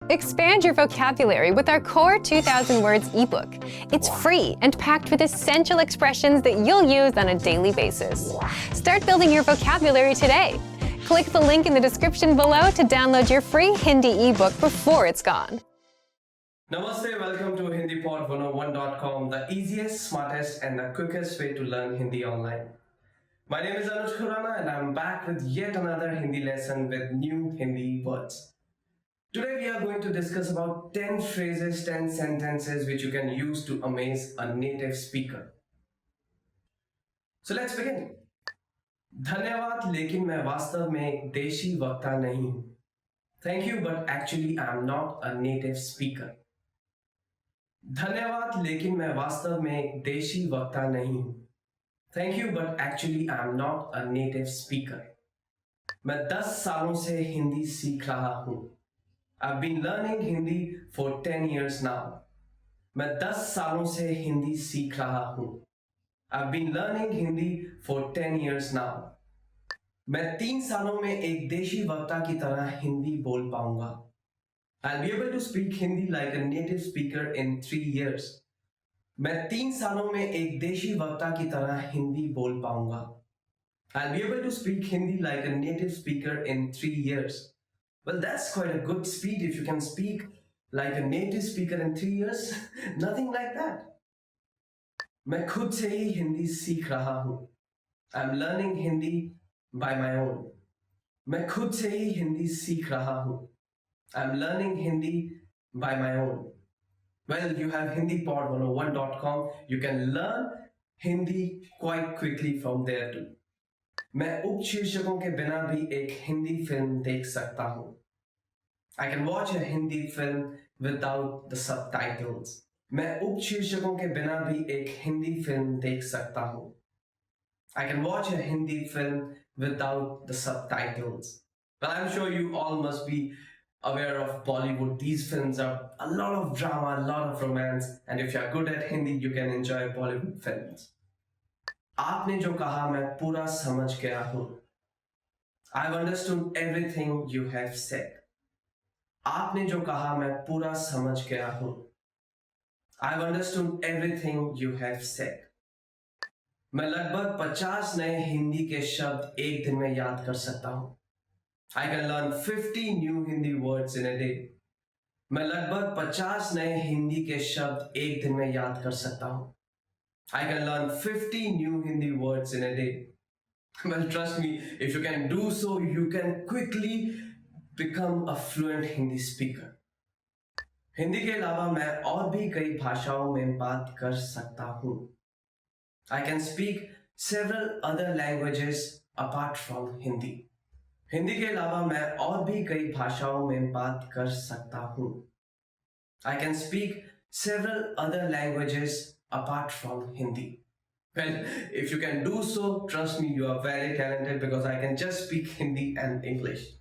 Expand your vocabulary with our Core 2000 Words ebook. It's free and packed with essential expressions that you'll use on a daily basis. Start building your vocabulary today. Click the link in the description below to download your free Hindi ebook before it's gone. Namaste, welcome to HindiPod101.com, the easiest, smartest and the quickest way to learn Hindi online. My name is Anuj Khurana and I'm back with yet another Hindi lesson with new Hindi words. Today we are going to discuss about 10 phrases, 10 sentences which you can use to amaze a native speaker. So let's begin. धन्यवाद लेकिन मैं वास्तव में एक देशी वक्ता नहीं हूँ. Thank you but actually I am not a native speaker. धन्यवाद लेकिन मैं वास्तव में एक देशी वक्ता नहीं हूँ. Thank you but actually I am not a native speaker. मैं 10 सालों से हिंदी सीख रहा हूँ. I've been learning Hindi for 10 years now. मैं 10 सालों से हिंदी सीख रहा हूँ. I've been learning Hindi for 10 years now. मैं 3 सालों में एक देशी वक्ता की तरह हिंदी बोल पाऊंगा. I'll be able to speak Hindi like a native speaker in 3 years. मैं 3 सालों में एक देशी वक्ता की तरह हिंदी बोल पाऊंगा. I'll be able to speak Hindi like a native speaker in 3 years. Well, that's quite a good speed if you can speak like a native speaker in 3 years. Nothing like that. मैं खुद से ही हिंदी सीख रहा हूँ. I'm learning Hindi by my own. मैं खुद से ही हिंदी सीख रहा हूँ. I'm learning Hindi by my own. Well, you have HindiPod101.com. You can learn Hindi quite quickly from there too. मैं उपशीर्षकों के बिना भी एक हिंदी फिल्म देख सकता हूँ. I can watch a Hindi film without the subtitles. मैं उपशीर्षकों के बिना भी एक हिंदी फिल्म देख सकता हूँ. I can watch a Hindi film without the subtitles. Well, I'm sure you all must be aware of Bollywood. These films are a lot of drama, a lot of romance, and if you're good at Hindi, you can enjoy Bollywood films. आपने जो कहा मैं पूरा समझ गया हूँ. I've understood everything you have said. आपने जो कहा मैं पूरा समझ गया हूँ. I've understood everything you have said. मैं लगभग 50 नए हिंदी के शब्द एक दिन में याद कर सकता हूँ. I can learn 50 new Hindi words in a day. मैं लगभग 50 नए हिंदी के शब्द एक दिन में याद कर सकता हूँ. I can learn 50 new Hindi words in a day. Well, trust me, if you can do so, you can quickly become a fluent Hindi speaker. Hindi के अलावा मैं और भी कई भाषाओं में बात कर सकता हूँ. I can speak several other languages apart from Hindi. Hindi के अलावा मैं और भी कई भाषाओं में बात कर सकता हूँ. I can speak several other languages apart from Hindi. Well, if you can do so, trust me, you are very talented because I can just speak Hindi and English.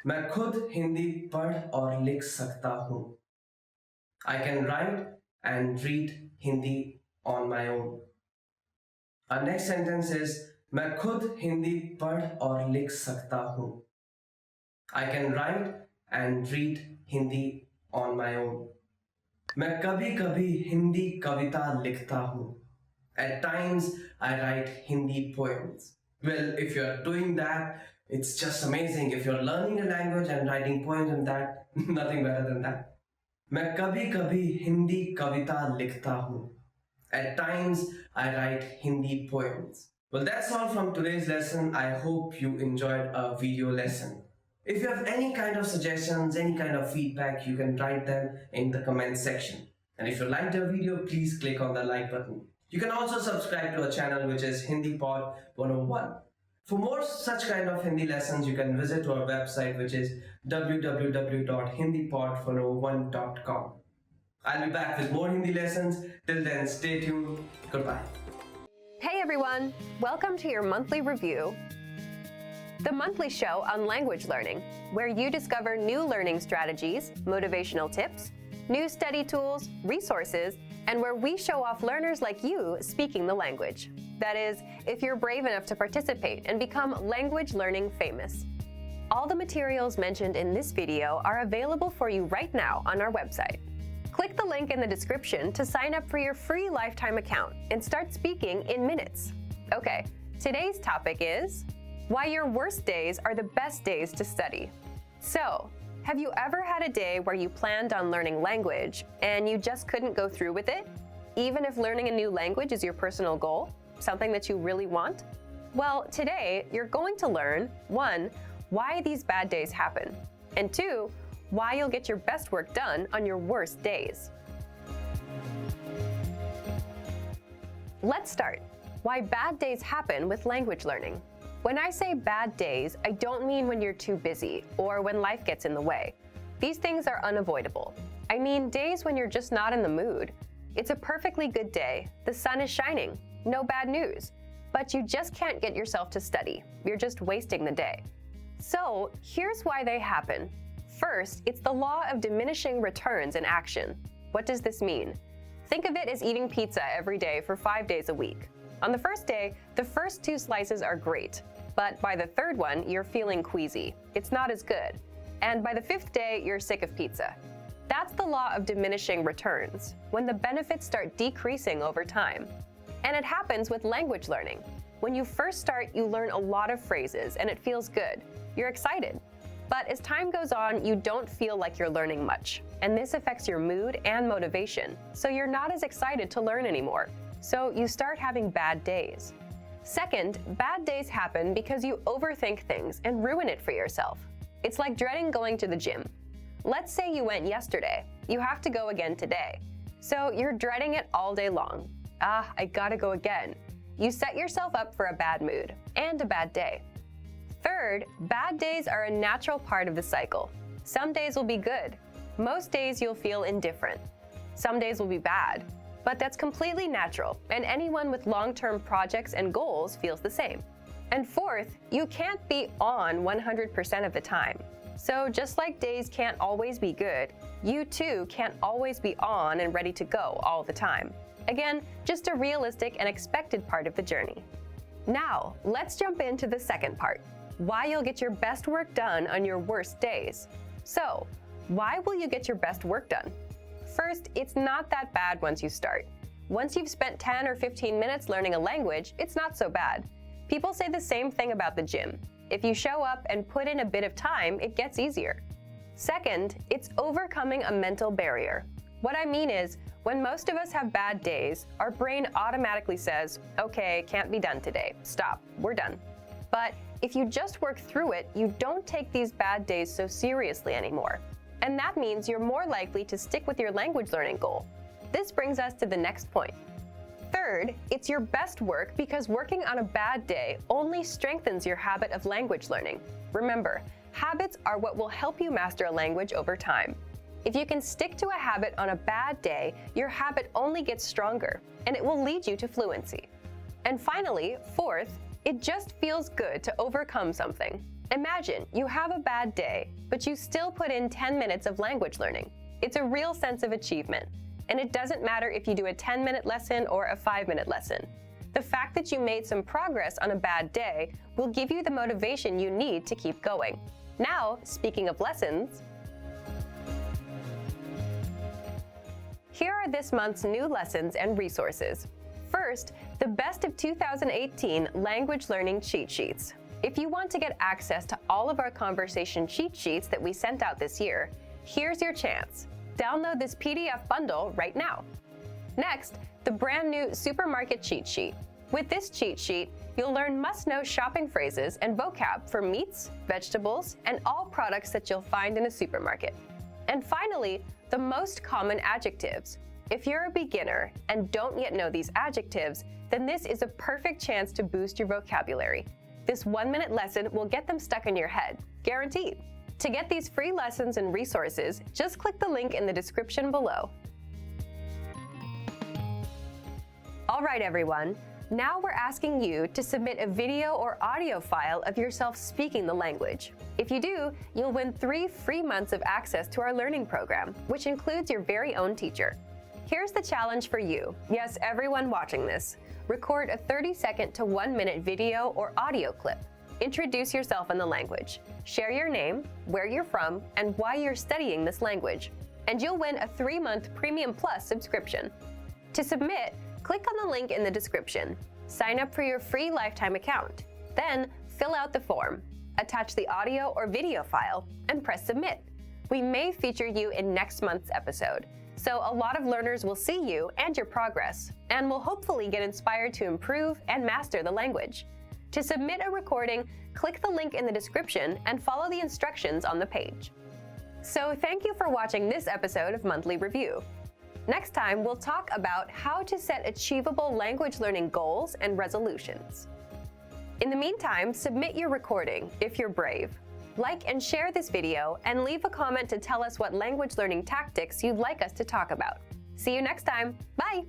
मैं खुद हिंदी पढ़ और लिख सकता हूँ. I can write and read Hindi on my own. Our next sentence is मैं खुद हिंदी पढ़ और लिख सकता हूँ. I can write and read Hindi on my own. मैं कभी कभी हिंदी कविता लिखता हूँ. At times I write Hindi poems. Well, if you're doing that, it's just amazing. If you're learning a language and writing poems and that, nothing better than that. मैं कभी कभी हिंदी कविता लिखता हूँ. At times I write Hindi poems. Well, that's all from today's lesson. I hope you enjoyed our video lesson. If you have any kind of suggestions, any kind of feedback, you can write them in the comment section. And if you liked our video, please click on the like button. You can also subscribe to our channel, which is HindiPod101. For more such kind of Hindi lessons, you can visit our website, which is www.hindipod101.com. I'll be back with more Hindi lessons. Till then, stay tuned. Goodbye. Hey everyone, welcome to your monthly review. The monthly show on language learning, where you discover new learning strategies, motivational tips, new study tools, resources, and where we show off learners like you speaking the language. That is, if you're brave enough to participate and become language learning famous. All the materials mentioned in this video are available for you right now on our website. Click the link in the description to sign up for your free lifetime account and start speaking in minutes. Okay, today's topic is why your worst days are the best days to study. So, have you ever had a day where you planned on learning language and you just couldn't go through with it? Even if learning a new language is your personal goal, something that you really want? Well, today you're going to learn 1. Why these bad days happen, and 2. Why you'll get your best work done on your worst days. Let's start. Why bad days happen with language learning. When I say bad days, I don't mean when you're too busy or when life gets in the way. These things are unavoidable. I mean days when you're just not in the mood. It's a perfectly good day, the sun is shining, no bad news, but you just can't get yourself to study. You're just wasting the day. So here's why they happen. First, it's the law of diminishing returns in action. What does this mean? Think of it as eating pizza every day for 5 days a week. On the first day, the first 2 slices are great, but by the third one, you're feeling queasy. It's not as good. And by the 5th day, you're sick of pizza. That's the law of diminishing returns, when the benefits start decreasing over time. And it happens with language learning. When you first start, you learn a lot of phrases and it feels good. You're excited. But as time goes on, you don't feel like you're learning much. And this affects your mood and motivation, so you're not as excited to learn anymore. So you start having bad days. Second, bad days happen because you overthink things and ruin it for yourself. It's like dreading going to the gym. Let's say you went yesterday. You have to go again today. So you're dreading it all day long. I gotta go again. You set yourself up for a bad mood and a bad day. Third, bad days are a natural part of the cycle. Some days will be good. Most days you'll feel indifferent. Some days will be bad. But that's completely natural, and anyone with long-term projects and goals feels the same. And fourth, you can't be on 100% of the time. So just like days can't always be good, you too can't always be on and ready to go all the time. Again, just a realistic and expected part of the journey. Now, let's jump into the second part, why you'll get your best work done on your worst days. So, why will you get your best work done? First, it's not that bad once you start. Once you've spent 10 or 15 minutes learning a language, it's not so bad. People say the same thing about the gym. If you show up and put in a bit of time, it gets easier. Second, it's overcoming a mental barrier. What I mean is, when most of us have bad days, our brain automatically says, okay, can't be done today. Stop, we're done. But if you just work through it, you don't take these bad days so seriously anymore. And that means you're more likely to stick with your language learning goal. This brings us to the next point. Third, it's your best work because working on a bad day only strengthens your habit of language learning. Remember, habits are what will help you master a language over time. If you can stick to a habit on a bad day, your habit only gets stronger, and it will lead you to fluency. And finally, fourth, it just feels good to overcome something. Imagine you have a bad day, but you still put in 10 minutes of language learning. It's a real sense of achievement. And it doesn't matter if you do a 10-minute lesson or a 5-minute lesson. The fact that you made some progress on a bad day will give you the motivation you need to keep going. Now, speaking of lessons, here are this month's new lessons and resources. First, the Best of 2018 Language Learning Cheat Sheets. If you want to get access to all of our conversation cheat sheets that we sent out this year, here's your chance. Download this PDF bundle right now. Next, the brand new Supermarket Cheat Sheet. With this cheat sheet, you'll learn must-know shopping phrases and vocab for meats, vegetables, and all products that you'll find in a supermarket. And finally, the most common adjectives. If you're a beginner and don't yet know these adjectives, then this is a perfect chance to boost your vocabulary. This 1-minute lesson will get them stuck in your head, guaranteed. To get these free lessons and resources, just click the link in the description below. All right, everyone. Now we're asking you to submit a video or audio file of yourself speaking the language. If you do, you'll win 3 free months of access to our learning program, which includes your very own teacher. Here's the challenge for you. Yes, everyone watching this. Record a 30-second to 1-minute video or audio clip. Introduce yourself in the language. Share your name, where you're from, and why you're studying this language. And you'll win a 3-month Premium Plus subscription. To submit, click on the link in the description. Sign up for your free lifetime account. Then, fill out the form. Attach the audio or video file, and press submit. We may feature you in next month's episode, so a lot of learners will see you and your progress, and will hopefully get inspired to improve and master the language. To submit a recording, click the link in the description and follow the instructions on the page. So thank you for watching this episode of Monthly Review. Next time, we'll talk about how to set achievable language learning goals and resolutions. In the meantime, submit your recording if you're brave. Like and share this video, and leave a comment to tell us what language learning tactics you'd like us to talk about. See you next time. Bye!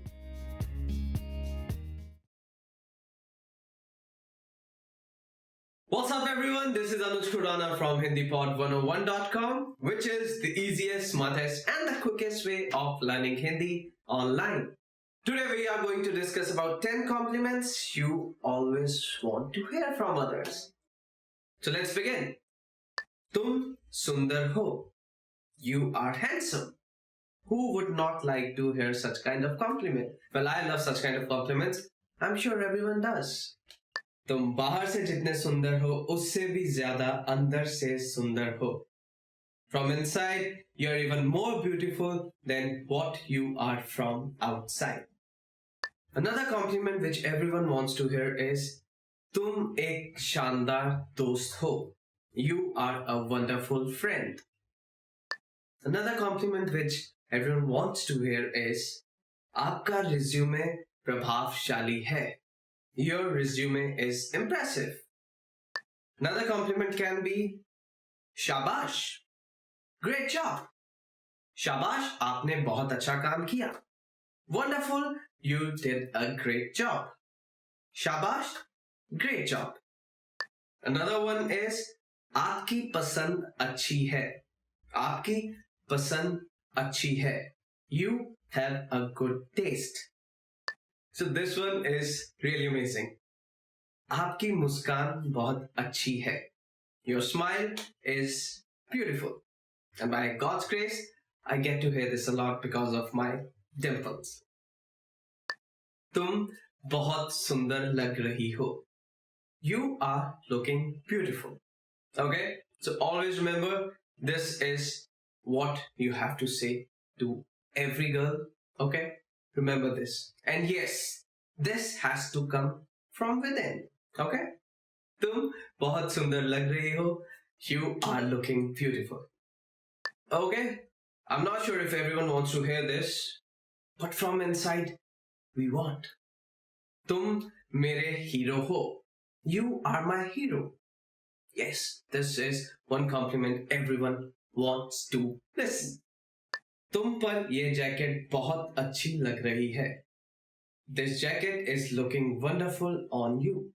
What's up everyone, this is Anuj Khurana from HindiPod101.com, which is the easiest, smartest and the quickest way of learning Hindi online. Today we are going to discuss about 10 compliments you always want to hear from others. So let's begin. Tum sundar ho. You are handsome. Who would not like to hear such kind of compliment? Well, I love such kind of compliments. I'm sure everyone does. तुम बाहर से जितने सुंदर हो उससे भी ज्यादा अंदर से सुंदर हो. From inside, you're even more beautiful than what you are from outside. Another compliment which everyone wants to hear is तुम एक शानदार दोस्त हो. You are a wonderful friend. Another compliment which everyone wants to hear is आपका resume प्रभावशाली है. Your resume is impressive. Another compliment can be शाबाश. Great job. शाबाश, आपने बहुत अच्छा काम किया. Wonderful, you did a great job. शाबाश, great job. Another one is आपकी पसंद अच्छी है. आपकी पसंद अच्छी है. You have a good taste. So this one is really amazing. आपकी मुस्कान बहुत अच्छी है. Your smile is beautiful. And by God's grace, I get to hear this a lot because of my dimples. तुम बहुत सुंदर लग रही हो. You are looking beautiful. Okay? So always remember, this is what you have to say to every girl. Okay? Remember this. And yes, this has to come from within. Okay? तुम बहुत सुंदर लग रही हो. You are looking beautiful. Okay? I'm not sure if everyone wants to hear this, but from inside, we want. तुम मेरे hero हो. You are my hero. Yes, this is one compliment everyone wants to listen. तुम पर ये jacket बहुत अच्छी लग रही है. This jacket is looking wonderful on you.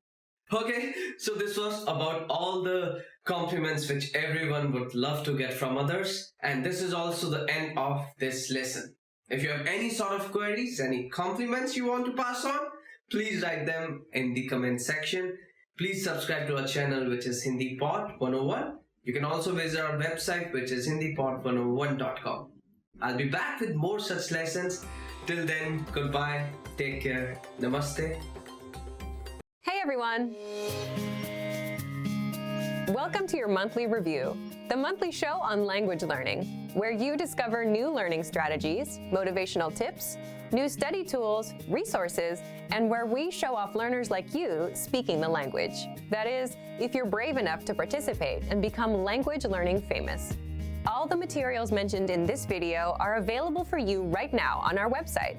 Okay, so this was about all the compliments which everyone would love to get from others. And this is also the end of this lesson. If you have any sort of queries, any compliments you want to pass on, please write them in the comment section. Please subscribe to our channel, which is Hindi Pod 101. You can also visit our website, which is HindiPod101.com. I'll be back with more such lessons. Till then, goodbye, take care, namaste. Hey everyone! Welcome to your monthly review, the monthly show on language learning, where you discover new learning strategies, motivational tips, new study tools, resources, and where we show off learners like you speaking the language. That is, if you're brave enough to participate and become language learning famous. All the materials mentioned in this video are available for you right now on our website.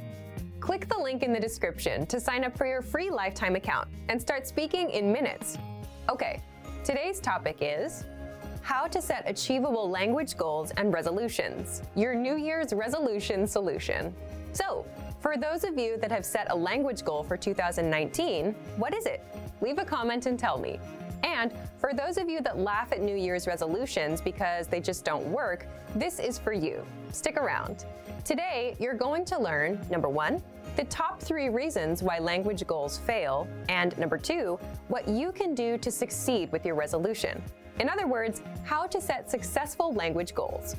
Click the link in the description to sign up for your free lifetime account and start speaking in minutes. Okay, today's topic is how to set achievable language goals and resolutions, your New Year's resolution solution. So, for those of you that have set a language goal for 2019, what is it? Leave a comment and tell me. And for those of you that laugh at New Year's resolutions because they just don't work, this is for you. Stick around. Today, you're going to learn, number 1, the top top 3 reasons why language goals fail, and number 2, what you can do to succeed with your resolution. In other words, how to set successful language goals.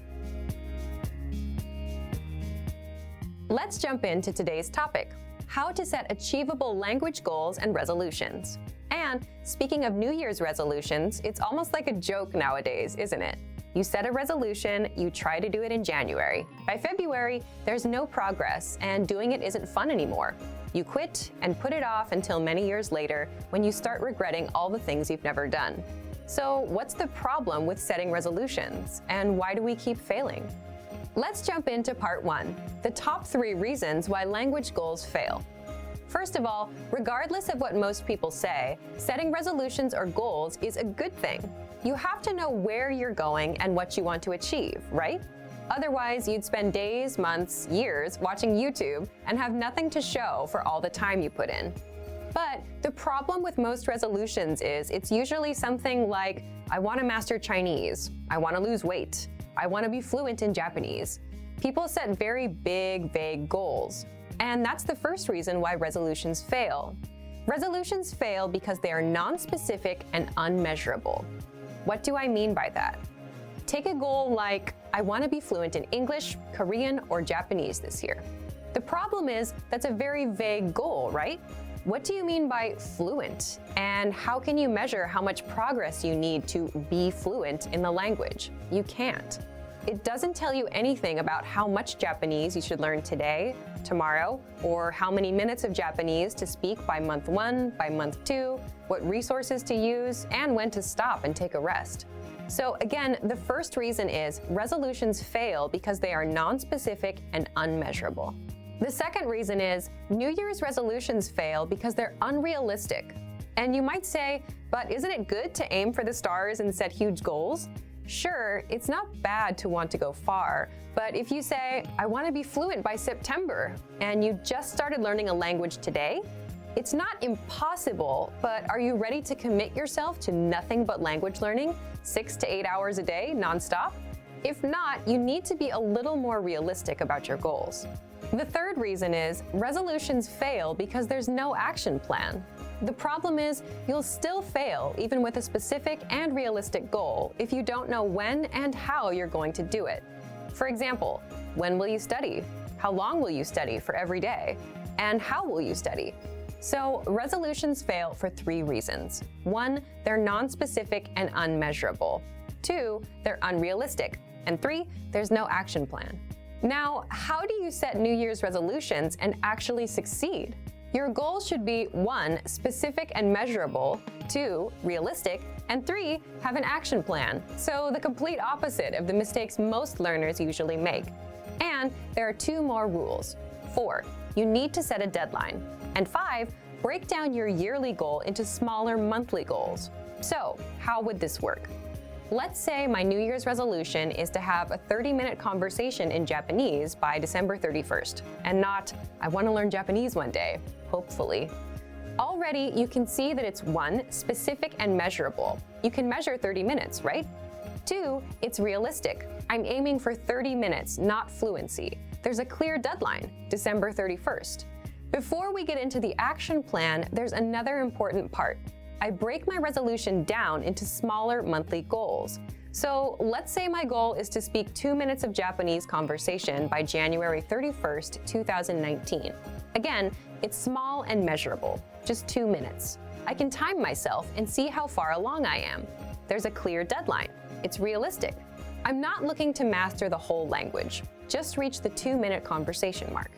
Let's jump into today's topic, how to set achievable language goals and resolutions. And speaking of New Year's resolutions, it's almost like a joke nowadays, isn't it? You set a resolution, you try to do it in January. By February, there's no progress, and doing it isn't fun anymore. You quit and put it off until many years later when you start regretting all the things you've never done. So what's the problem with setting resolutions, and why do we keep failing? Let's jump into part 1, the top 3 reasons why language goals fail. First of all, regardless of what most people say, setting resolutions or goals is a good thing. You have to know where you're going and what you want to achieve, right? Otherwise, you'd spend days, months, years watching YouTube and have nothing to show for all the time you put in. But the problem with most resolutions is it's usually something like, I want to master Chinese, I want to lose weight, I want to be fluent in Japanese. People set very big, vague goals. And that's the first reason why resolutions fail. Resolutions fail because they are non-specific and unmeasurable. What do I mean by that? Take a goal like, I want to be fluent in English, Korean, or Japanese this year. The problem is that's a very vague goal, right? What do you mean by fluent? And how can you measure how much progress you need to be fluent in the language? You can't. It doesn't tell you anything about how much Japanese you should learn today, tomorrow, or how many minutes of Japanese to speak by month 1, by month 2, what resources to use, and when to stop and take a rest. So again, the first reason is resolutions fail because they are non-specific and unmeasurable. The second reason is New Year's resolutions fail because they're unrealistic. And you might say, but isn't it good to aim for the stars and set huge goals? Sure, it's not bad to want to go far, but if you say, I want to be fluent by September, and you just started learning a language today, it's not impossible, but are you ready to commit yourself to nothing but language learning, 6 to 8 hours a day, nonstop? If not, you need to be a little more realistic about your goals. The third reason is resolutions fail because there's no action plan. The problem is you'll still fail even with a specific and realistic goal if you don't know when and how you're going to do it. For example, when will you study? How long will you study for every day? And how will you study? So resolutions fail for 3 reasons. 1, they're non-specific and unmeasurable. 2, they're unrealistic. And 3, there's no action plan. Now, how do you set New Year's resolutions and actually succeed? Your goals should be 1, specific and measurable, 2, realistic, and 3, have an action plan. So the complete opposite of the mistakes most learners usually make. And there are 2 more rules. 4, you need to set a deadline. And 5, break down your yearly goal into smaller monthly goals. So, how would this work? Let's say my New Year's resolution is to have a 30-minute conversation in Japanese by December 31st, and not, I want to learn Japanese one day, hopefully. Already, you can see that it's 1, specific and measurable. You can measure 30 minutes, right? 2, it's realistic. I'm aiming for 30 minutes, not fluency. There's a clear deadline, December 31st. Before we get into the action plan, there's another important part. I break my resolution down into smaller monthly goals. So let's say my goal is to speak 2 minutes of Japanese conversation by January 31st, 2019. Again, it's small and measurable, just 2 minutes. I can time myself and see how far along I am. There's a clear deadline. It's realistic. I'm not looking to master the whole language, just reach the 2-minute conversation mark.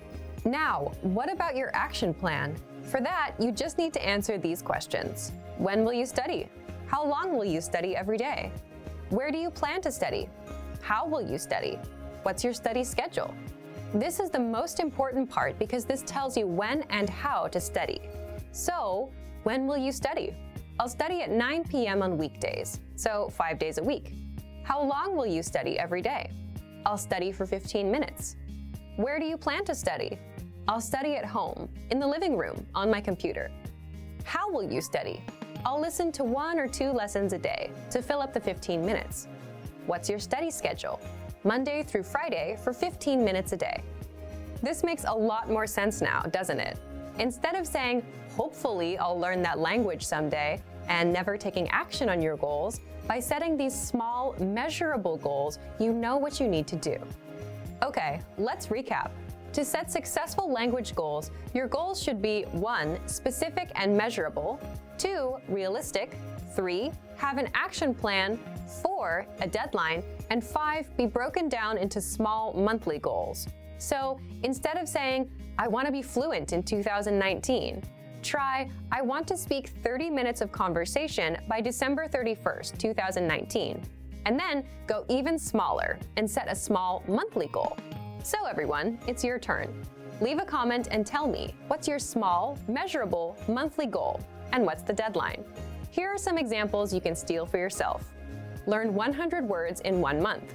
Now, what about your action plan? For that, you just need to answer these questions. When will you study? How long will you study every day? Where do you plan to study? How will you study? What's your study schedule? This is the most important part because this tells you when and how to study. So, when will you study? I'll study at 9 p.m. on weekdays, so 5 days a week. How long will you study every day? I'll study for 15 minutes. Where do you plan to study? I'll study at home, in the living room, on my computer. How will you study? I'll listen to 1 or 2 lessons a day to fill up the 15 minutes. What's your study schedule? Monday through Friday for 15 minutes a day. This makes a lot more sense now, doesn't it? Instead of saying, hopefully I'll learn that language someday, and never taking action on your goals, by setting these small, measurable goals, you know what you need to do. Okay, let's recap. To set successful language goals, your goals should be 1. Specific and measurable, 2. Realistic, 3. Have an action plan, 4. A deadline, and 5. Be broken down into small monthly goals. So instead of saying, I want to be fluent in 2019, try, I want to speak 30 minutes of conversation by December 31st, 2019. And then go even smaller and set a small monthly goal. So everyone, it's your turn. Leave a comment and tell me, what's your small, measurable monthly goal? And what's the deadline? Here are some examples you can steal for yourself. Learn 100 words in 1 month.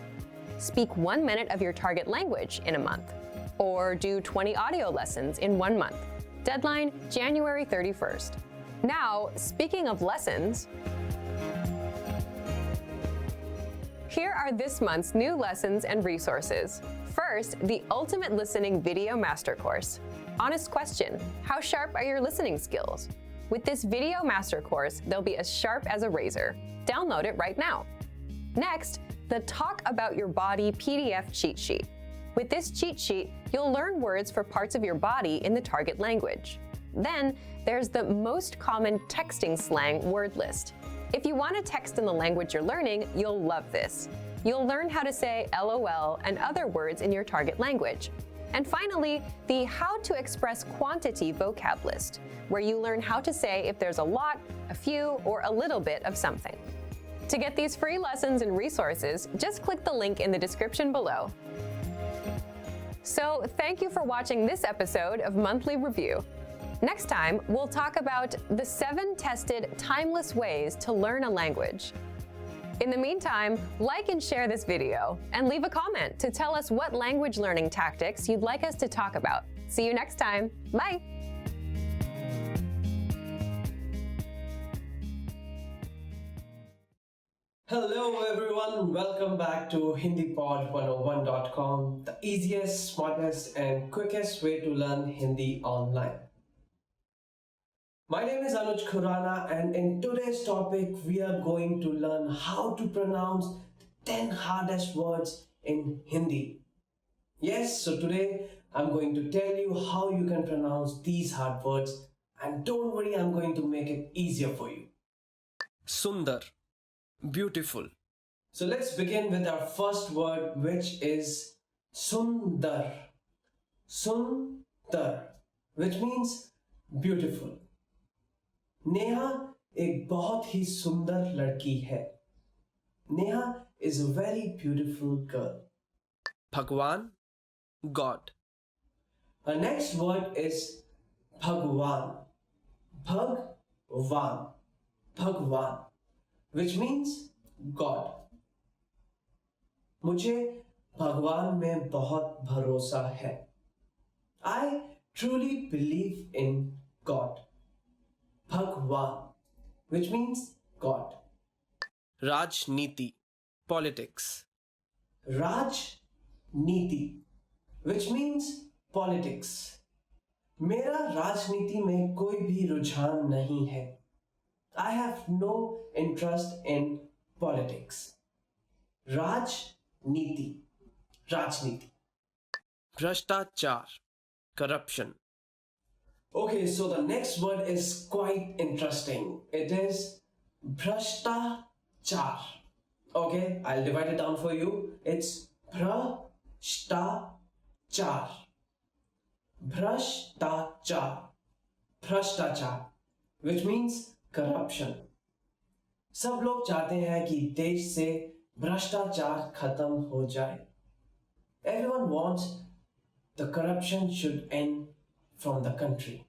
Speak 1 minute of your target language in a month. Or do 20 audio lessons in 1 month. Deadline, January 31st. Now, speaking of lessons, here are this month's new lessons and resources. First, the Ultimate Listening Video Master Course. Honest question, how sharp are your listening skills? With this video master course, they'll be as sharp as a razor. Download it right now. Next, the Talk About Your Body PDF cheat sheet. With this cheat sheet, you'll learn words for parts of your body in the target language. Then, there's the most common texting slang word list. If you want to text in the language you're learning, you'll love this. You'll learn how to say LOL and other words in your target language. And finally, the How to Express Quantity vocab list, where you learn how to say if there's a lot, a few, or a little bit of something. To get these free lessons and resources, just click the link in the description below. So, thank you for watching this episode of Monthly Review. Next time, we'll talk about the 7 tested timeless ways to learn a language. In the meantime, like and share this video, and leave a comment to tell us what language learning tactics you'd like us to talk about. See you next time. Bye! Hello everyone, welcome back to HindiPod101.com, the easiest, smartest and quickest way to learn Hindi online. My name is Anuj Khurana, and in today's topic we are going to learn how to pronounce the 10 hardest words in Hindi. Yes, so today I'm going to tell you how you can pronounce these hard words, and don't worry, I'm going to make it easier for you. Sundar, beautiful. So let's begin with our first word, which is Sundar. Sundar, which means beautiful. Neha एक बहुत ही सुंदर लड़की है. Neha is a very beautiful girl. भगवान, God. Our next word is Bhagwan. Bhagwan. Bhagwan, which means God. मुझे भगवान में बहुत भरोसा है. I truly believe in God. Bhagwan, which means God. Rajniti, politics. Rajniti, which means politics. मेरा राजनीति में कोई भी रुझान नहीं है. I have no interest in politics. Rajniti, Rajniti. Bhrashtachar, corruption. Okay, so the next word is quite interesting. It is Bhrashtachar. Okay, I'll divide it down for you. It's Bhrashtachar. Bhrashtachar. Bhrashtachar, which means corruption. सब लोग चाहते हैं कि देश से भ्रष्टाचार खत्म हो जाए. Everyone wants the corruption should end from the country.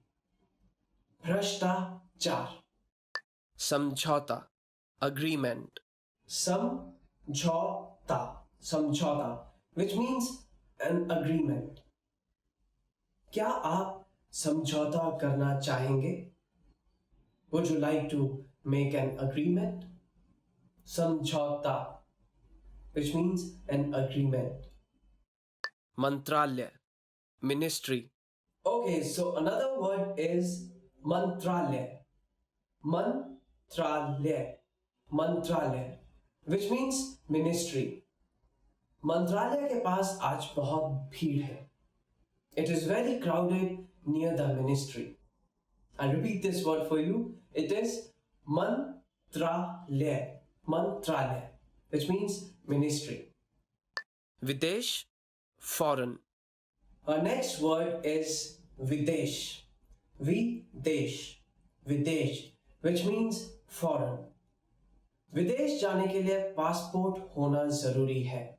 Bhrashtachar. Samjhauta, agreement. Samjhauta, samjhauta, which means an agreement. क्या आप समझौता करना चाहेंगे? Would you like to make an agreement? Samjhauta, which means an agreement. Mantralaya, Ministry. Okay, so another word is mantralaya. Mantralaya. Mantralaya, which means ministry. मंत्रालय के पास आज बहुत भीड़ है. It is very crowded near the ministry. I'll repeat this word for you. It is mantralaya. Mantralaya, which means ministry. Videsh, foreign. Our next word is videsh. Videsh. Videsh, which means foreign. विदेश जाने के लिए passport होना जरूरी है.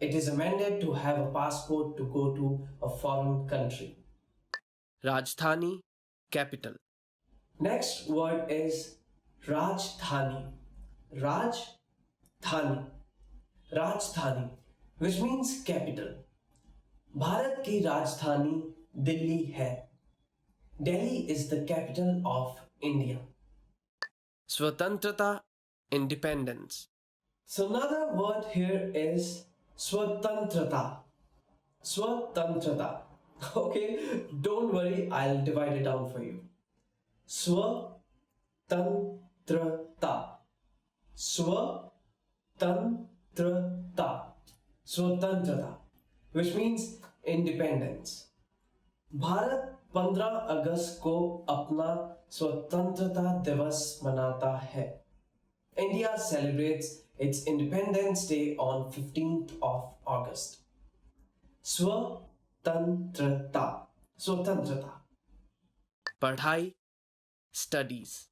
It is amended to have a passport to go to a foreign country. Rajdhani, capital. Next word is Rajdhani. Rajdhani. Rajdhani, which means capital. Bharat की राजधानी दिल्ली है. Delhi is the capital of India. Swatantrata, independence. So another word here is Swatantrata. Swatantrata. Okay, don't worry, I'll divide it down for you. Swatantrata. Swatantrata. Swatantrata, which means independence. Bharat 15 अगस्त को अपना स्वतंत्रता दिवस मनाता है. India celebrates its Independence Day on 15th of August. Swatantrata. Swatantrata. Padhai, studies.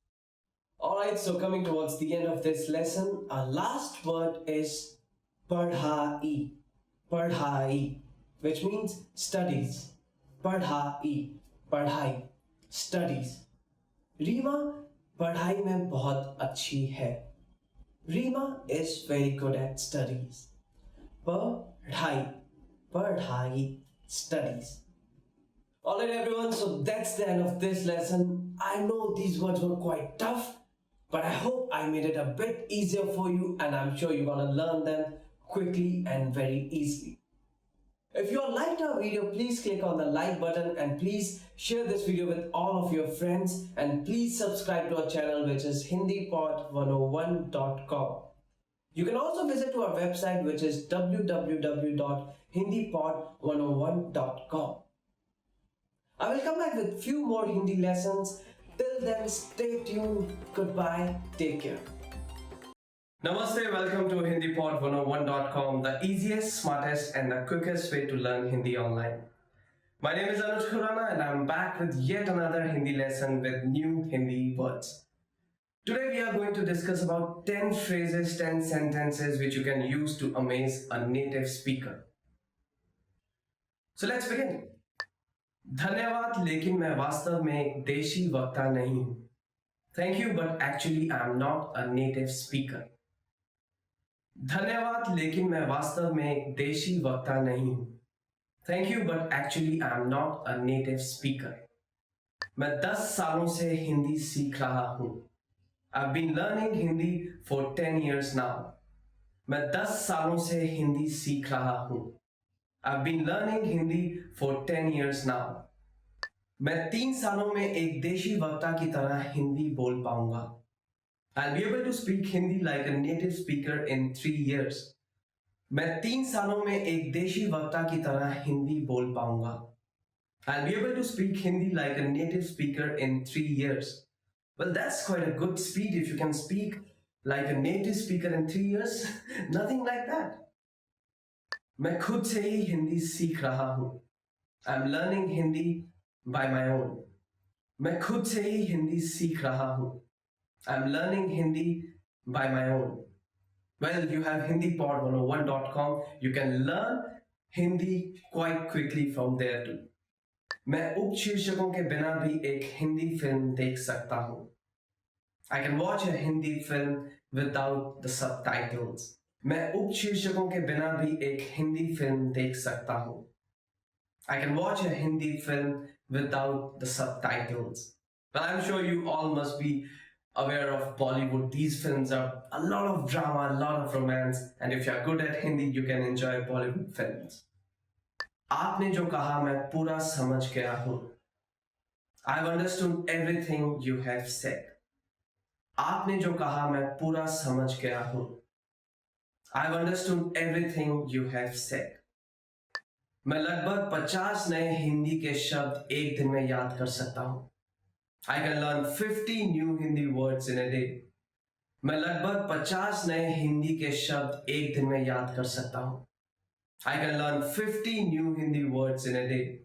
Alright, so coming towards the end of this lesson, our last word is padhai. Padhai, which means studies. Padhai. Padhai. Studies. Reema पढ़ाई में बहुत अच्छी है. Reema is very good at studies. पढ़ाई. Padhai. Studies. Alright everyone, so that's the end of this lesson. I know these words were quite tough, but I hope I made it a bit easier for you, and I'm sure you're gonna learn them quickly and very easily. If you all liked our video, please click on the like button and please share this video with all of your friends, and please subscribe to our channel, which is hindipod101.com. You can also visit to our website, which is www.hindipod101.com. I will come back with few more Hindi lessons. Till then, stay tuned. Goodbye. Take care. Namaste, welcome to HindiPod101.com, the easiest, smartest, and the quickest way to learn Hindi online. My name is Anuj Khurana, and I'm back with yet another Hindi lesson with new Hindi words. Today we are going to discuss about 10 phrases, 10 sentences which you can use to amaze a native speaker. So let's begin. धन्यवाद, लेकिन मैं वास्तव में एक देशी वक्ता नहीं हूं. Thank you, but actually I'm not a native speaker. धन्यवाद, लेकिन मैं वास्तव में एक देशी वक्ता नहीं हूं. Thank you, but actually I'm not a native speaker. मैं 10 सालों से हिंदी सीख रहा हूं. I've been learning Hindi for 10 years now. मैं 10 सालों से हिंदी सीख रहा हूं. I've been learning Hindi for 10 years now. मैं 3 सालों में एक देशी वक्ता की तरह हिंदी बोल पाऊंगा. I'll be able to speak Hindi like a native speaker in 3 years. मैं 3 सालों में एक देशी वक्ता की तरह हिंदी बोल पाऊंगा. I'll be able to speak Hindi like a native speaker in 3 years. Well, that's quite a good speed if you can speak like a native speaker in 3 years. Nothing like that. मैं खुद से ही हिंदी सीख रहा हूं. I'm learning Hindi by my own. मैं खुद से ही हिंदी सीख रहा हूं. I'm learning Hindi by my own. Well, you have HindiPod101.com. You can learn Hindi quite quickly from there too. मैं उपशीर्षकों के बिना भी एक हिंदी फिल्म देख सकता हूं. I can watch a Hindi film without the subtitles. मैं उपशीर्षकों के बिना भी एक हिंदी फिल्म देख सकता हूं. I can watch a Hindi film without the subtitles. But I'm sure you all must be aware of Bollywood. These films are a lot of drama, a lot of romance, and if you're good at Hindi, you can enjoy Bollywood films. आपने जो कहा मैं पूरा समझ गया हूं. I've understood everything you have said. आपने जो कहा मैं पूरा समझ गया हूं. I've understood everything you have said. मैं लगभग 50 नए हिंदी के शब्द एक दिन में याद कर सकता हूं. I can learn 50 new Hindi words in a day. मैं लगभग 50 नए हिंदी के शब्द एक दिन में याद कर सकता हूं. I can learn 50 new Hindi words in a day.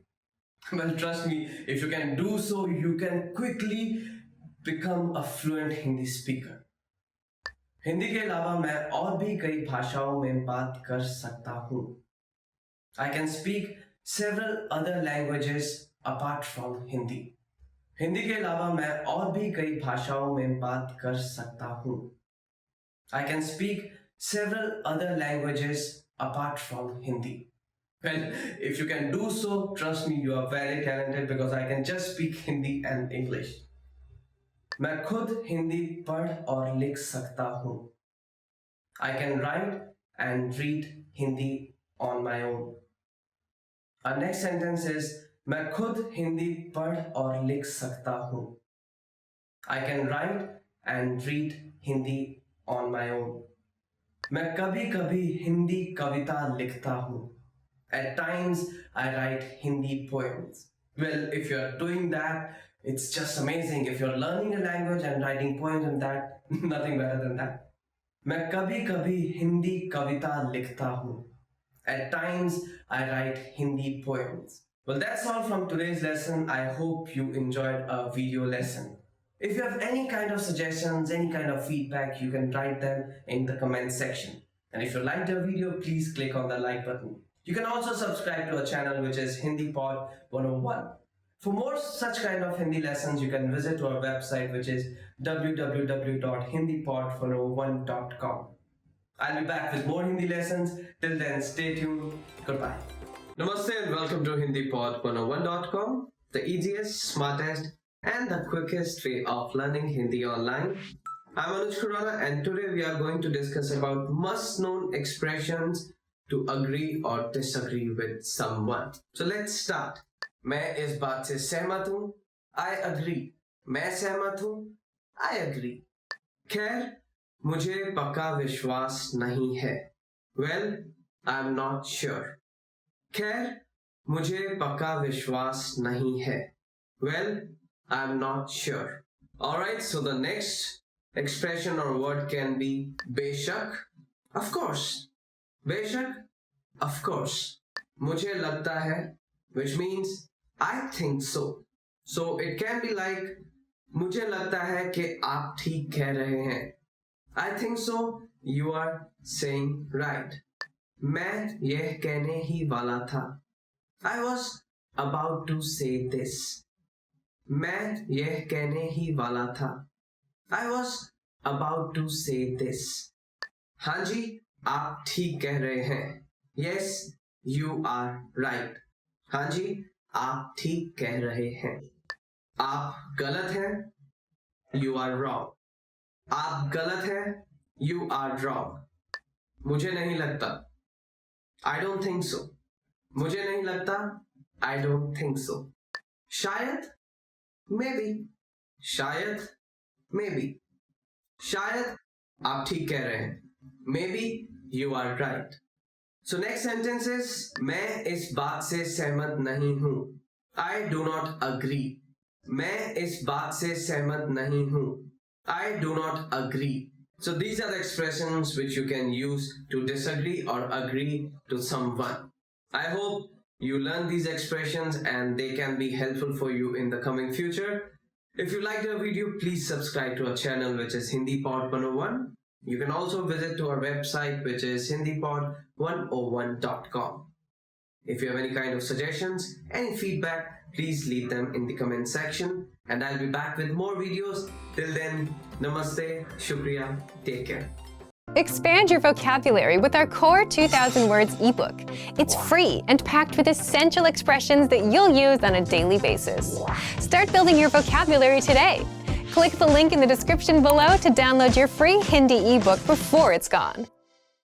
Well, trust me, if you can do so, you can quickly become a fluent Hindi speaker. Hindi के अलावा मैं और भी कई भाषाओं में बात कर सकता हूं. I can speak several other languages apart from Hindi. Hindi के अलावा मैं और भी कई भाषाओं में बात कर सकता हूं. I can speak several other languages apart from Hindi. Well, if you can do so, trust me, you are very talented because I can just speak Hindi and English. मैं खुद हिंदी पढ़ और लिख सकता हूं. I can write and read Hindi on my own. Our next sentence is मैं खुद हिंदी पढ़ और लिख सकता हूं. I can write and read Hindi on my own. मैं कभी कभी हिंदी कविता लिखता हूं. At times I write Hindi poems. Well, if you're doing that, it's just amazing. If you're learning a language and writing poems and that, nothing better than that. मैं कभी कभी हिंदी कविता लिखता हूं. At times I write Hindi poems. Well, that's all from today's lesson. I hope you enjoyed our video lesson. If you have any kind of suggestions, any kind of feedback, you can write them in the comment section. And if you liked our video, please click on the like button. You can also subscribe to our channel, which is Hindi Pod 101. For more such kind of Hindi lessons, you can visit our website, which is www.hindipod101.com. I'll be back with more Hindi lessons. Till then, stay tuned. Goodbye. Namaste and welcome to HindiPod101.com, the easiest, smartest, and the quickest way of learning Hindi online. I'm Anuj Khurana, and today we are going to discuss about must-known expressions to agree or disagree with someone. So let's start. मैं इस बात से सहमत हूं. I agree. मैं सहमत हूं. I agree. खैर, मुझे पक्का विश्वास नहीं है. Well, I'm not sure. खैर, मुझे पक्का विश्वास नहीं है. Well, I'm not sure. Alright, so the next expression or word can be बेशक. Of course. बेशक. Of course. मुझे लगता है, which means I think so. So it can be like मुझे लगता है कि आप ठीक कह रहे हैं. I think so. You are saying right. मैं यह कहने ही वाला था. I was about to say this. मैं यह कहने ही वाला था. I was about to say this. हाँ जी, आप ठीक कह रहे हैं. Yes, you are right. हाँ जी, आप ठीक कह रहे हैं. आप गलत हैं. You are wrong. आप गलत हैं. You are wrong. मुझे नहीं लगता. I don't think so. मुझे नहीं लगता. I don't think so. शायद. Maybe. शायद. Maybe. शायद आप ठीक कह रहे हैं. Maybe you are right. So next sentence is मैं इस बात से सहमत नहीं हूं. I do not agree. मैं इस बात से सहमत नहीं हूं. I do not agree. So these are the expressions which you can use to disagree or agree to someone. I hope you learn these expressions and they can be helpful for you in the coming future. If you liked our video, please subscribe to our channel, which is Hindi Pod 101. You can also visit to our website, which is HindiPod101.com. If you have any kind of suggestions, any feedback, please leave them in the comment section. And I'll be back with more videos. Till then, namaste, shukriya, take care. Expand your vocabulary with our Core 2000 Words ebook. It's free and packed with essential expressions that you'll use on a daily basis. Start building your vocabulary today. Click the link in the description below to download your free Hindi ebook before it's gone.